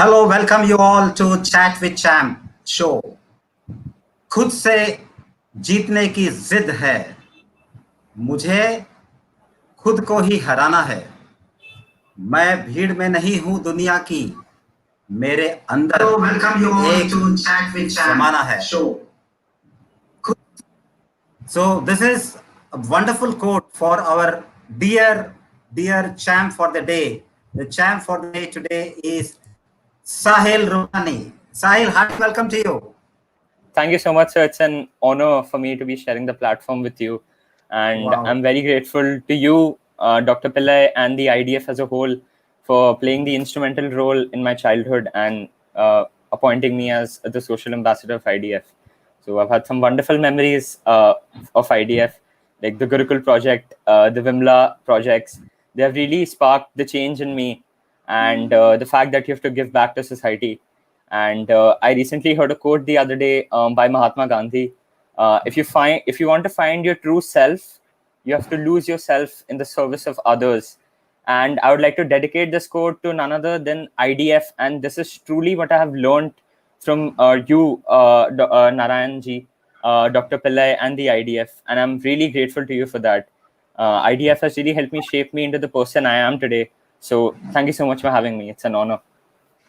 Hello, welcome you all to Chat with Champ show. खुद से जीतने की जिद है, मुझे खुद को ही हराना है। मैं भीड़ में नहीं हूँ दुनिया की, मेरे अंदर एक जमाना है। So this is a wonderful quote for our dear champ for the day. The champ for the day today is Sahil Rupani. Sahil, hearty welcome to you. Thank you so much, sir. It's an honor for me to be sharing the platform with you. And Wow. I'm very grateful to you, Dr. Pillai, and the IDF as a whole for playing the instrumental role in my childhood and appointing me as the social ambassador of IDF. So I've had some wonderful memories of IDF, like the Gurukul project, the Vimla projects. They have really sparked the change in me, and the fact that you have to give back to society. And I recently heard a quote the other day by Mahatma Gandhi. If you want to find your true self, you have to lose yourself in the service of others. And I would like to dedicate this quote to none other than IDF. And this is truly what I have learned from you, Narayan ji, Dr. Pillai, and the IDF. And I'm really grateful to you for that. IDF has really helped me shape me into the person I am today. So thank you so much for having me. It's an honor.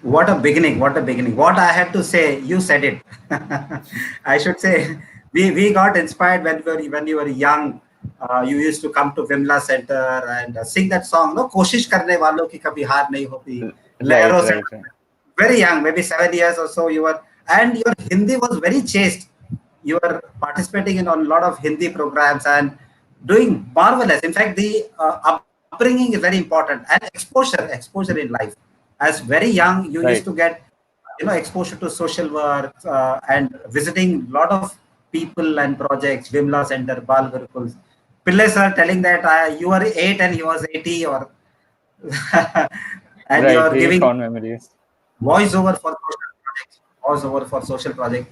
What a beginning, what a beginning. What I had to say, you said it. I should say, we got inspired when you were young. You used to come to Vimla Center and sing that song, no? कोशिश करने वालों की कभी हार नहीं होती. लहरों से. Very young, maybe 7 years or so you were, and your Hindi was very chaste. You were participating in a lot of Hindi programs and doing marvelous. In fact, the upbringing is very important, and exposure in life. As very young, you used to get, exposure to social work and visiting a lot of people and projects, Vimla Center, Bal Gurukuls. Pillai sir telling that you were 8 and he was 80, or and right, you are giving fond memories. Voiceover for social projects.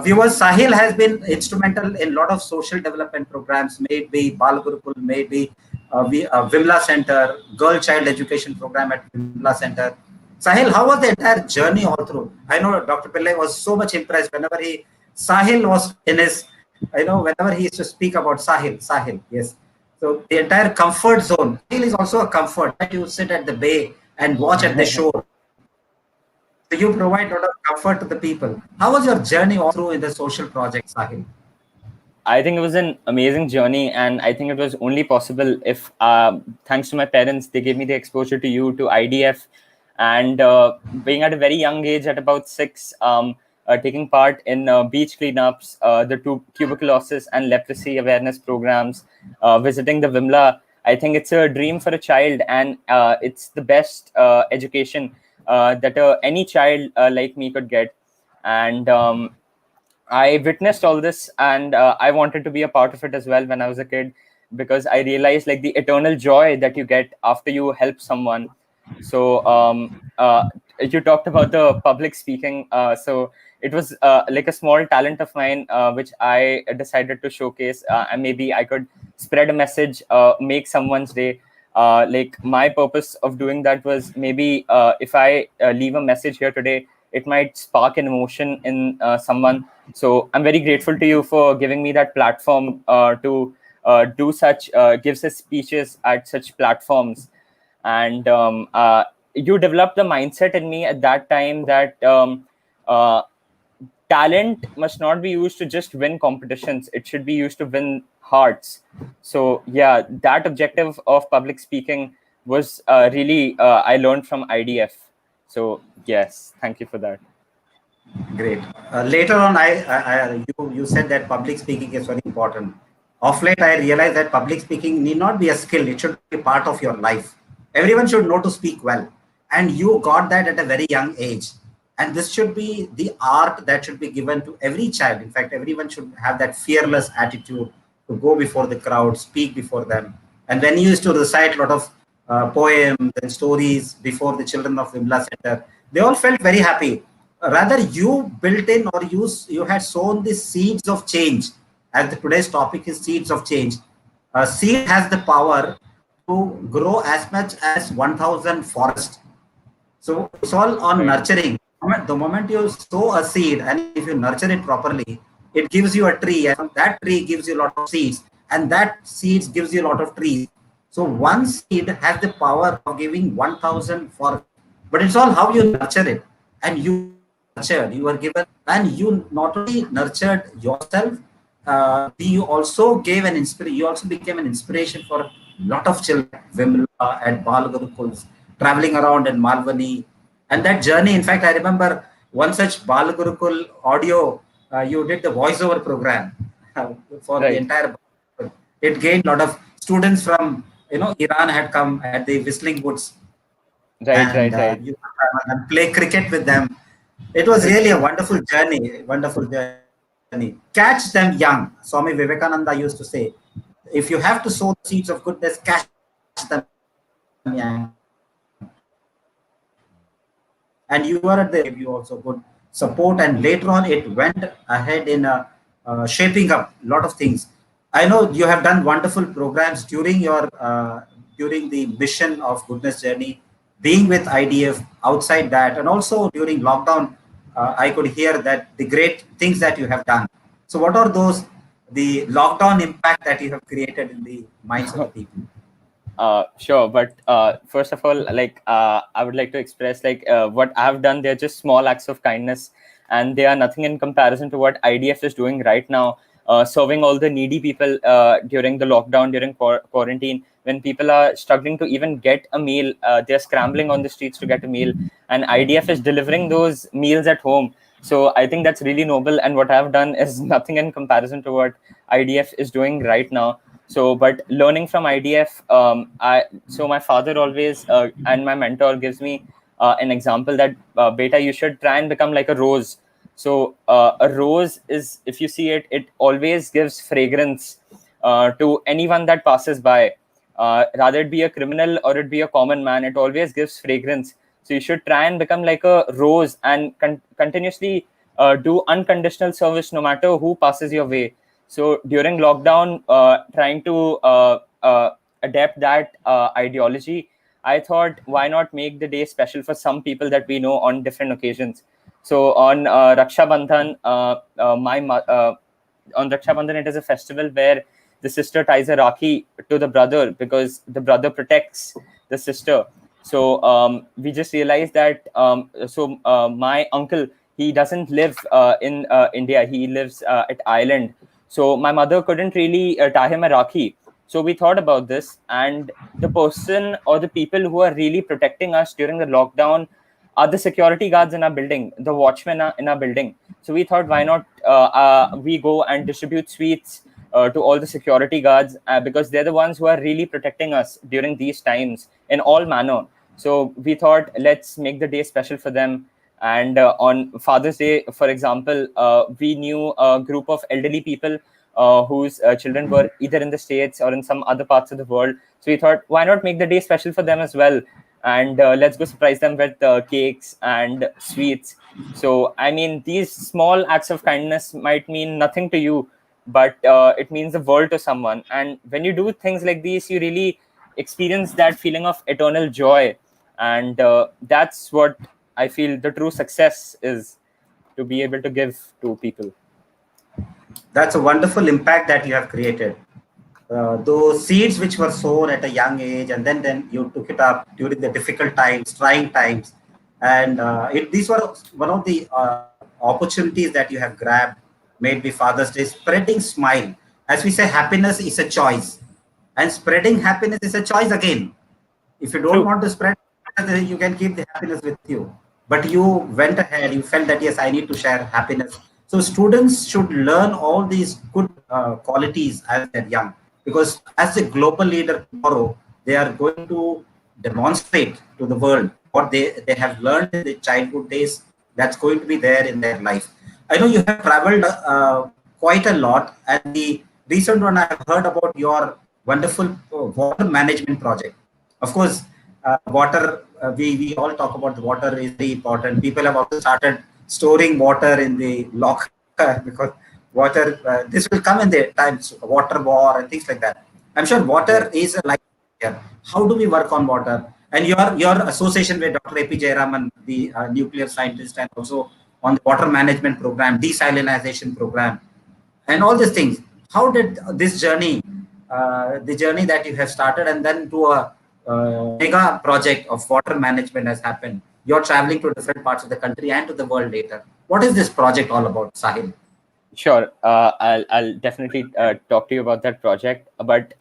Viewers, Sahil has been instrumental in a lot of social development programs, maybe Bal Gurukul, maybe Vimla Center, Girl Child Education Program at Vimla Center. Sahil, how was the entire journey all through? I know Dr. Pillai was so much impressed whenever Sahil was in his, whenever he used to speak about Sahil, yes. So the entire comfort zone. Sahil is also a comfort that you sit at the bay and watch at the shore. So you provide a lot of comfort to the people. How was your journey all through in the social project, Sahil? I think it was an amazing journey, and I think it was only possible if, thanks to my parents, they gave me the exposure to you, to IDF, and being at a very young age, at about 6, taking part in beach cleanups, the tuberculosis and leprosy awareness programs, visiting the Vimla. I think it's a dream for a child, and it's the best education that any child like me could get. And I witnessed all this, and I wanted to be a part of it as well when I was a kid, because I realized like the eternal joy that you get after you help someone. So you talked about the public speaking. So it was like a small talent of mine, which I decided to showcase, and maybe I could spread a message, make someone's day. Like my purpose of doing that was maybe if I leave a message here today, it might spark an emotion in someone. So I'm very grateful to you for giving me that platform to do such, give such speeches at such platforms. And you developed the mindset in me at that time that talent must not be used to just win competitions. It should be used to win hearts. So yeah, that objective of public speaking was really, I learned from IDF. So yes, thank you for that. Great. Later on, you said that public speaking is very important. Of late, I realized that public speaking need not be a skill. It should be part of your life. Everyone should know to speak well. And you got that at a very young age. And this should be the art that should be given to every child. In fact, everyone should have that fearless attitude to go before the crowd, speak before them. And when you used to recite a lot of poems and stories before the children of Vimla Center, they all felt very happy. Rather, you built in, or you had sown the seeds of change. As today's topic is seeds of change. A seed has the power to grow as much as 1,000 forests. So it's all on Right. nurturing. The moment you sow a seed and if you nurture it properly, it gives you a tree, and from that tree gives you a lot of seeds, and that seeds gives you a lot of trees. So one seed has the power of giving 1,000 forests, but it's all how you nurture it. And you were nurtured, you were given, and you not only nurtured yourself, you also gave an inspiration. You also became an inspiration for a lot of children at Vimla, at Bal Gurukuls, traveling around in Malvani. And that journey, in fact, I remember one such Bal Gurukul audio, you did the voiceover program for the Right. entire. It gained a lot of students from Iran had come at the Whistling Woods, Right. and Right. Right. you could travel and play cricket with them. It was Right. really a wonderful journey. Catch them young. Swami Vivekananda used to say, if you have to sow the seeds of goodness, catch them young. And you are at the age of 17, and you gave you also good support, and later on it went ahead in shaping up a lot of things. I know you have done wonderful programs during the mission of goodness journey, being with IDF outside that, and also during lockdown. I could hear that the great things that you have done. So, what are those the lockdown impact that you have created in the minds of the people? Sure, but first of all, like I would like to express like what I've done. They're just small acts of kindness, and they are nothing in comparison to what IDF is doing right now, serving all the needy people during the lockdown, during quarantine, when people are struggling to even get a meal. They're scrambling on the streets to get a meal, and IDF is delivering those meals at home. So I think that's really noble, and what I've done is nothing in comparison to what IDF is doing right now. So but learning from IDF, my father always and my mentor gives me an example that beta, you should try and become like a rose. So a rose is, if you see it, it always gives fragrance to anyone that passes by, rather it be a criminal or it be a common man, it always gives fragrance. So you should try and become like a rose and continuously do unconditional service no matter who passes your way. So during lockdown, trying to adapt that ideology, I thought, why not make the day special for some people that we know on different occasions. So on Raksha Bandhan, on Raksha Bandhan, it is a festival where the sister ties a Rakhi to the brother because the brother protects the sister. So we just realized that. My uncle, he doesn't live in India. He lives at Ireland. So my mother couldn't really tie him a Rakhi. So we thought about this, and the person or the people who are really protecting us during the lockdown are the security guards in our building, the watchmen are in our building. So we thought, why not we go and distribute sweets to all the security guards, because they're the ones who are really protecting us during these times in all manner. So we thought, let's make the day special for them. And on Father's Day, for example, we knew a group of elderly people whose children were either in the States or in some other parts of the world. So we thought, why not make the day special for them as well? And let's go surprise them with cakes and sweets. So, I mean, these small acts of kindness might mean nothing to you, but it means the world to someone. And when you do things like these, you really experience that feeling of eternal joy. And that's what I feel the true success is, to be able to give to people. That's a wonderful impact that you have created. Those seeds which were sown at a young age, and then you took it up during the difficult times, trying times, and these were one of the opportunities that you have grabbed, made be Father's Day, spreading smile. As we say, happiness is a choice, and spreading happiness is a choice again. If you don't True. want to spread, you can keep the happiness with you. But you went ahead, you felt that, yes, I need to share happiness. So students should learn all these good qualities as they're young, because as a global leader tomorrow, they are going to demonstrate to the world what they have learned in the childhood days, that's going to be there in their life. I know you have traveled quite a lot, and the recent one I have heard about your wonderful water management project. Of course, water, we all talk about the water is very important. People have also started storing water in the locker because water, this will come in the times, water war and things like that. I'm sure water Right. is a life here. How do we work on water? And your association with Dr. A.P. Jayaraman, the nuclear scientist, and also on the water management program, desalinization program, and all these things. How did this journey, the journey that you have started, and then to a mega project of water management has happened? You're traveling to different parts of the country and to the world later. What is this project all about, Sahil? Sure. I'll definitely talk to you about that project. But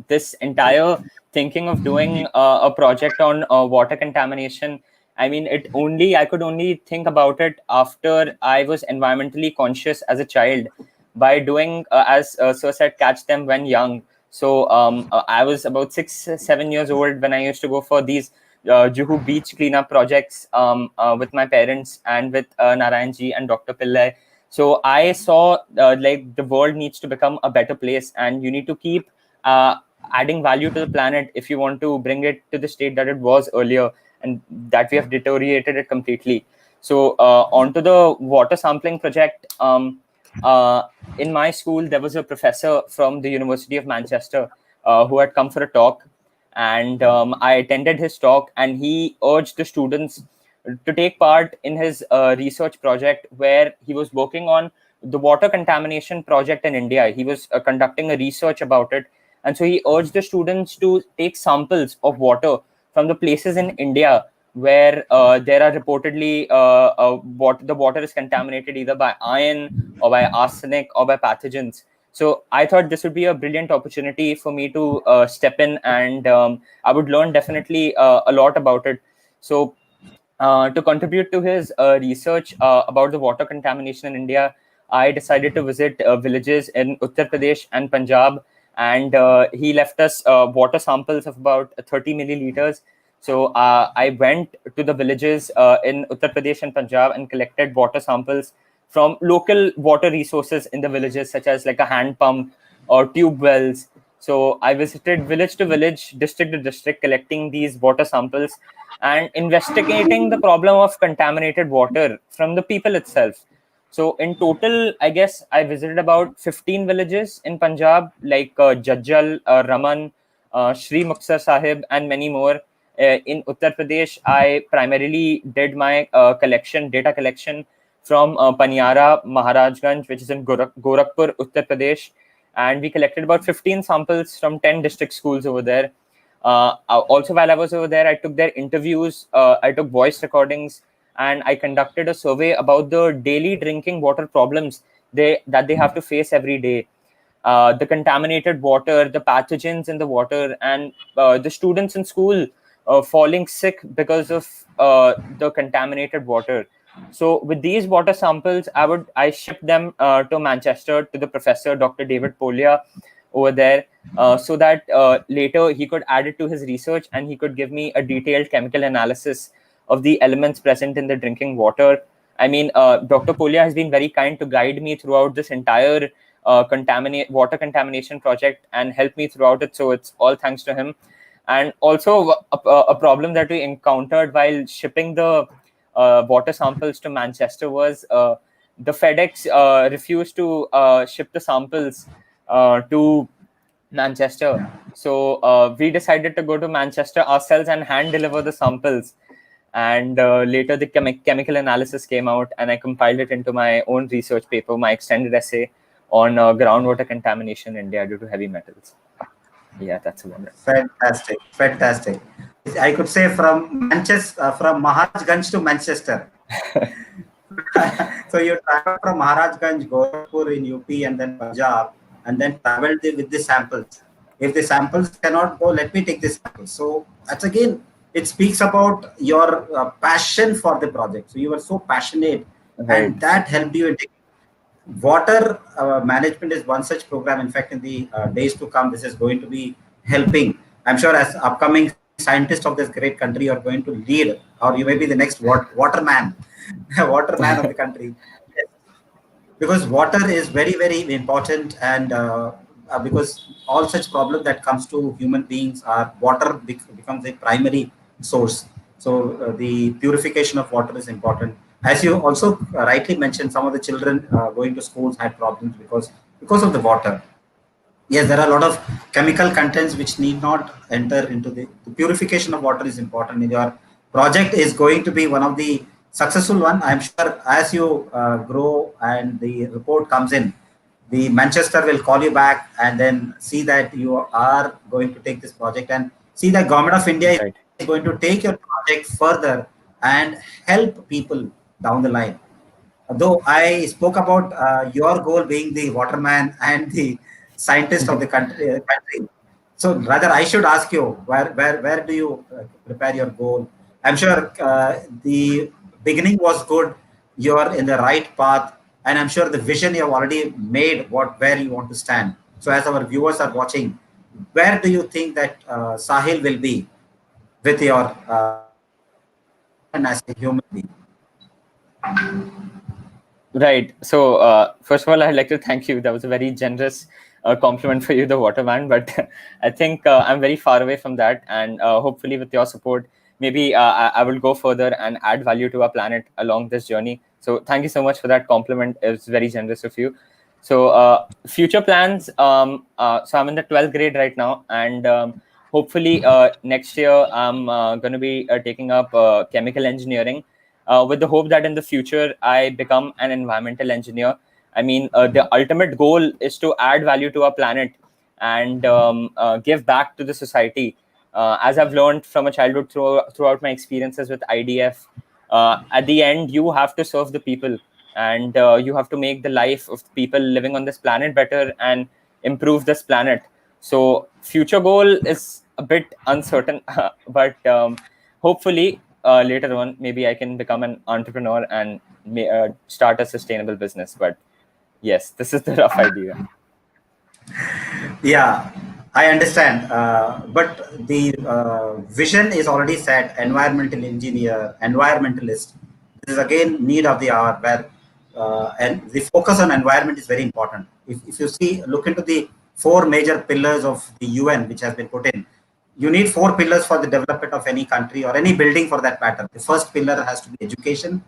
this entire thinking of doing a project on water contamination, I mean, I could only think about it after I was environmentally conscious as a child by doing, as Sir said, catch them when young. So I was about 7 years old when I used to go for these Juhu beach cleanup projects with my parents and with Narayanji and Dr. Pillai. So I saw like the world needs to become a better place, and you need to keep uh, adding value to the planet if you want to bring it to the state that it was earlier, and that we have deteriorated it completely. So onto the water sampling project. Uh, in my school, there was a professor from the University of Manchester who had come for a talk, and I attended his talk, and he urged the students to take part in his research project where he was working on the water contamination project in India. He was conducting a research about it. And so he urged the students to take samples of water from the places in India where there are reportedly the water is contaminated either by iron or by arsenic or by pathogens. So I thought this would be a brilliant opportunity for me to step in, and I would learn definitely a lot about it. So to contribute to his research about the water contamination in India, I decided to visit villages in Uttar Pradesh and Punjab, and he left us water samples of about 30 milliliters. So I went to the villages in Uttar Pradesh and Punjab and collected water samples from local water resources in the villages, such as like a hand pump or tube wells. So I visited village to village, district to district, collecting these water samples and investigating the problem of contaminated water from the people itself. So in total, I guess I visited about 15 villages in Punjab, like Jajjal, Raman, Shri Muksar Sahib, and many more. In Uttar Pradesh, I primarily did my data collection from Paniara, Maharajganj, which is in Gorakhpur, Uttar Pradesh. And we collected about 15 samples from 10 district schools over there. Also, while I was over there, I took their interviews, I took voice recordings, and I conducted a survey about the daily drinking water problems that they have to face every day. The contaminated water, the pathogens in the water, and the students in school falling sick because of the contaminated water. So with these water samples, I shipped them to Manchester to the professor, Dr. David Polia, over there, so that later he could add it to his research and he could give me a detailed chemical analysis of the elements present in the drinking water. I mean, Dr. Polia has been very kind to guide me throughout this entire water contamination project and help me throughout it. So it's all thanks to him. And also a problem that we encountered while shipping the water samples to Manchester was the FedEx refused to ship the samples to Manchester. So we decided to go to Manchester ourselves and hand deliver the samples. And later the chemical analysis came out, and I compiled it into my own research paper, my extended essay on groundwater contamination in India due to heavy metals. Yeah, that's about it. Fantastic, fantastic. I could say from Manchester, from Maharajganj to Manchester. So you traveled from Maharajganj, Gorakhpur in UP, and then Punjab, and then traveled with the samples. If the samples cannot go, let me take this sample. So that's again, it speaks about your passion for the project. So you were so passionate, Right. and that helped you in taking. Water management is one such program. In fact, in the days to come, this is going to be helping. I'm sure as upcoming scientists of this great country, you're going to lead, or you may be the next waterman, waterman of the country. Yes. Because water is very, very important, and because all such problems that comes to human beings are water becomes a primary source. So the purification of water is important. As you also rightly mentioned, some of the children going to schools had problems because of the water. Yes, there are a lot of chemical contents which need not enter into the purification of water is important. Your project is going to be one of the successful one. I'm sure as you grow and the report comes in, the Manchester will call you back and then see that you are going to take this project and see that government of India is Right. going to take your project further and help people down the line. Though I spoke about your goal being the waterman and the scientist of the country. So rather, I should ask you where do you prepare your goal? I'm sure the beginning was good. You're in the right path, and I'm sure the vision you have already made what where you want to stand. So as our viewers are watching, where do you think that Sahil will be with your as a human being? Right. So, first of all, I'd like to thank you. That was a very generous compliment for you, the waterman. But I think I'm very far away from that. And hopefully, with your support, maybe I will go further and add value to our planet along this journey. So, thank you so much for that compliment. It's very generous of you. So, future plans. So, I'm in the 12th grade right now. And hopefully, next year, I'm going to be taking up chemical engineering with the hope that in the future I become an environmental engineer. I mean, the ultimate goal is to add value to our planet and give back to the society. As I've learned from a childhood throughout my experiences with IDF, at the end, you have to serve the people and you have to make the life of the people living on this planet better and improve this planet. So, future goal is a bit uncertain, but hopefully later on, maybe I can become an entrepreneur and start a sustainable business. But yes, this is the rough idea. Yeah, I understand. But the vision is already set. Environmental engineer, environmentalist. This is again need of the hour where and the focus on environment is very important. If you see, look into the four major pillars of the UN, which has been put in. You need four pillars for the development of any country or any building for that matter. The first pillar has to be education,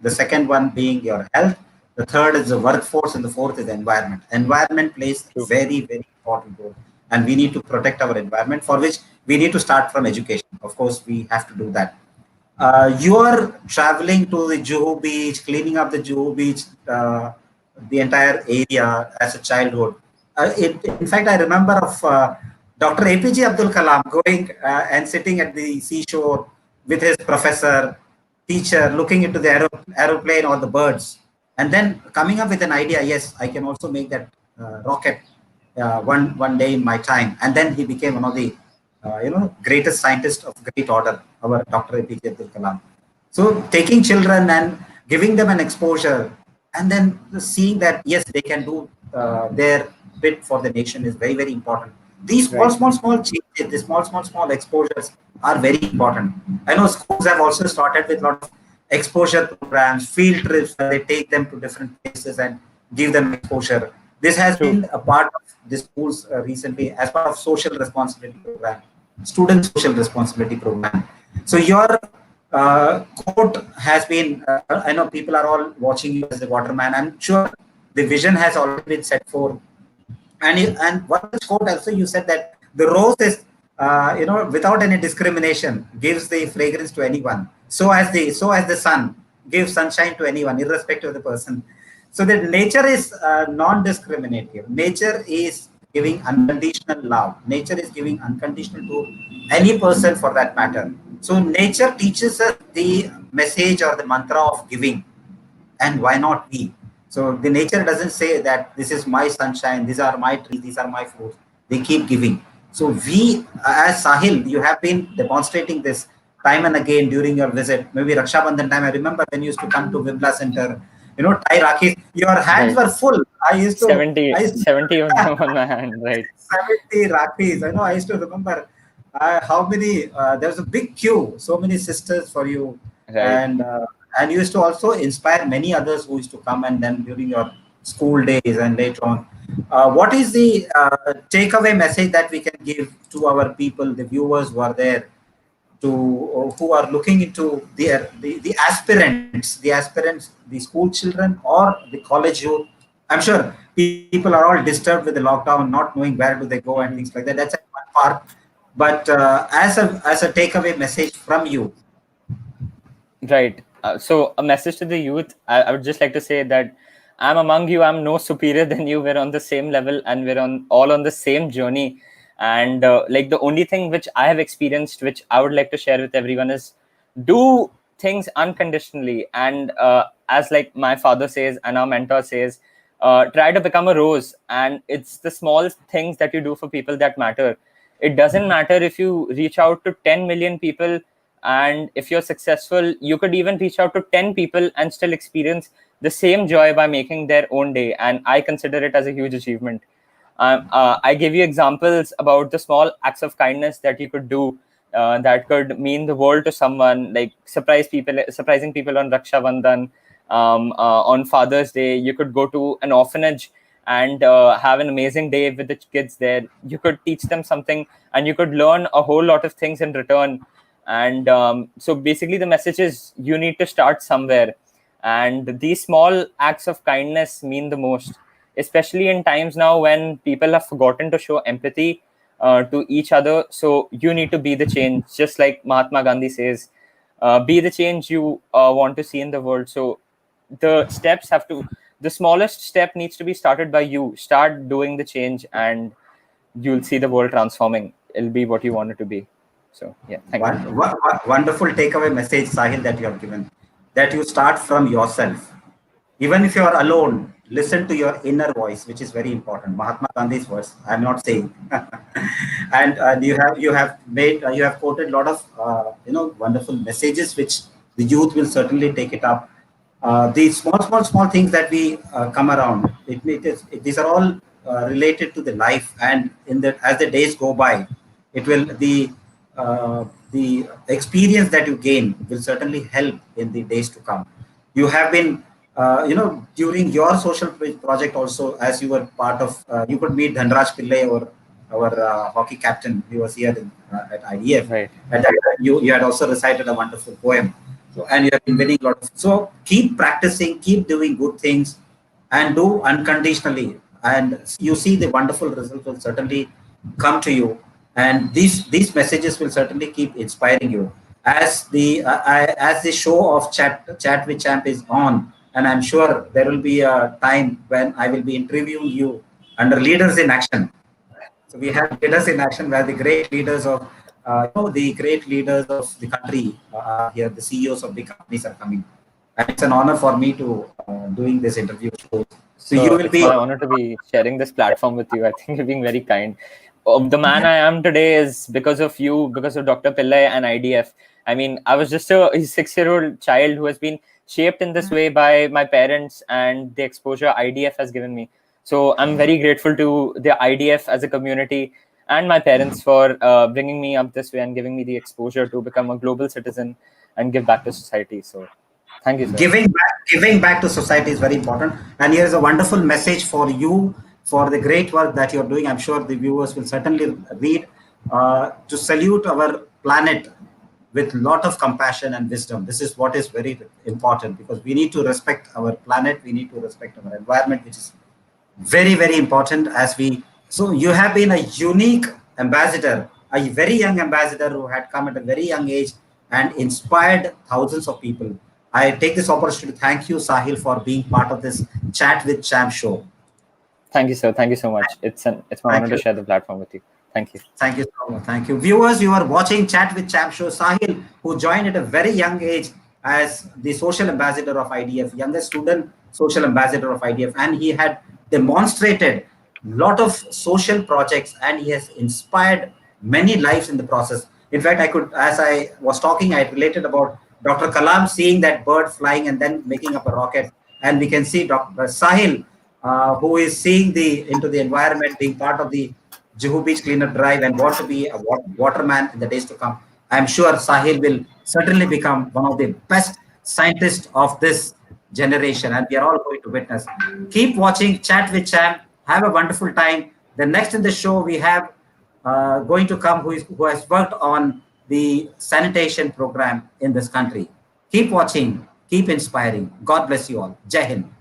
the second one being your health, the third is the workforce, and the fourth is the environment. Environment plays a True. very, very important role, and we need to protect our environment, for which we need to start from education. Of course, we have to do that. You are traveling to the Juhu Beach, cleaning up the Juhu Beach, the entire area as a childhood. In fact, I remember of Dr. APJ Abdul Kalam going and sitting at the seashore with his professor, teacher, looking into the aeroplane or the birds, and then coming up with an idea. Yes, I can also make that rocket one day in my time, and then he became one of the greatest scientist of great order, our Dr. APJ Abdul Kalam. So taking children and giving them an exposure, and then seeing that yes, they can do their bit for the nation is very, very important. These Right. small changes, the small exposures are very important. I know schools have also started with a lot of exposure programs, field trips where they take them to different places and give them exposure. This has True. been a part of the schools recently as part of social responsibility program, student social responsibility program. So your quote has been, I know people are all watching you as the waterman. I'm sure the vision has already been set for. And one quote also you said that the rose is, without any discrimination, gives the fragrance to anyone. So as the sun gives sunshine to anyone, irrespective of the person. So that nature is non-discriminative. Nature is giving unconditional love. Nature is giving unconditional to any person for that matter. So nature teaches us the message or the mantra of giving, and why not we? So the nature doesn't say that this is my sunshine, these are my trees, these are my fruits. They keep giving. So we, as Sahil, you have been demonstrating this time and again during your visit. Maybe Raksha Bandhan time. I remember when you used to come to Vimla Center. Tie Rakis. Your hands Right. were full. I 70, used to 70 of them on my hand. Right. 70 Rakis. I know. I used to remember how many. There was a big queue. So many sisters for you, Right. and you used to also inspire many others who used to come and then during your school days and later on. What is the takeaway message that we can give to our people, the viewers who are there, to who are looking into the aspirants, the school children or the college youth? I'm sure people are all disturbed with the lockdown, not knowing where do they go and things like that. That's a one part. But as a takeaway message from you, Right. So, a message to the youth. I would just like to say that I'm among you. I'm no superior than you. We're on the same level, and we're on all on the same journey. And like the only thing which I have experienced, which I would like to share with everyone, is do things unconditionally. And as like my father says, and our mentor says, try to become a rose. And it's the small things that you do for people that matter. It doesn't matter if you reach out to 10 million people, and if you're successful, you could even reach out to 10 people and still experience the same joy by making their own day. And I consider it as a huge achievement. I give you examples about the small acts of kindness that you could do, that could mean the world to someone, like surprising people on Raksha Bandhan, on Father's Day. You could go to an orphanage and have an amazing day with the kids there. You could teach them something, and you could learn a whole lot of things in return. And so basically the message is you need to start somewhere, and these small acts of kindness mean the most, especially in times now when people have forgotten to show empathy to each other. So you need to be the change, just like Mahatma Gandhi says, be the change you want to see in the world. So the steps have to, the smallest step needs to be started by you. Start doing the change, and you'll see the world transforming. It'll be what you want it to be. So yeah, thank you. wonderful takeaway message, Sahil, that you have given. That you start from yourself. Even if you are alone, listen to your inner voice, which is very important. Mahatma Gandhi's words. I'm not saying. And you have quoted a lot of wonderful messages, which the youth will certainly take it up. These small things that we come around. These are all related to the life, and in the as the days go by, it will the experience that you gain will certainly help in the days to come. You have been during your social project also, as you were part of, you could meet Dhanraj Pillai, or our hockey captain. He was here at IDF. Right. And you had also recited a wonderful poem. So, and you have been winning a lot of. So keep practicing, keep doing good things, and do unconditionally. And you see the wonderful results will certainly come to you. And these messages will certainly keep inspiring you as the show of chat with champ is on. And I'm sure there will be a time when I will be interviewing you under Leaders in Action. So we have Leaders in Action, where the great leaders of the great leaders of the country are here. The CEOs of the companies are coming, and it's an honor for me to doing this interview show. So you So will it's be my honor to be sharing this platform with you. I think you're being very kind. The man I am today is because of you, because of Dr. Pillai and IDF. I mean, I was just a 6-year-old child who has been shaped in this way by my parents and the exposure IDF has given me. So I'm very grateful to the IDF as a community and my parents for bringing me up this way and giving me the exposure to become a global citizen and give back to society. So thank you, sir. giving back to society is very important. And here's a wonderful message for you for the great work that you're doing. I'm sure the viewers will certainly read, to salute our planet with lot of compassion and wisdom. This is what is very important, because we need to respect our planet, we need to respect our environment, which is very very important. As we So you have been a unique ambassador, a very young ambassador who had come at a very young age and inspired thousands of people. I take this opportunity to thank you, Sahil, for being part of this Chat with Champ show. Thank you, sir. Thank you so much. It's my honor Thank to you. share the platform with you. Thank you. Thank you so much. Thank you. Viewers, you are watching Chat with Champ Show. Sahil, who joined at a very young age as the social ambassador of IDF, youngest student social ambassador of IDF, and he had demonstrated lot of social projects, and he has inspired many lives in the process. In fact, as I was talking, I related about Dr. Kalam seeing that bird flying and then making up a rocket. And we can see Dr. Sahil, who is seeing into the environment, being part of the Juhu Beach Cleanup Drive, and want to be a waterman in the days to come. I'm sure Sahil will certainly become one of the best scientists of this generation, and we are all going to witness. Keep watching Chat with Champ. Have a wonderful time. The next in the show we have going to come who has worked on the sanitation program in this country. Keep watching. Keep inspiring. God bless you all. Jai Hind.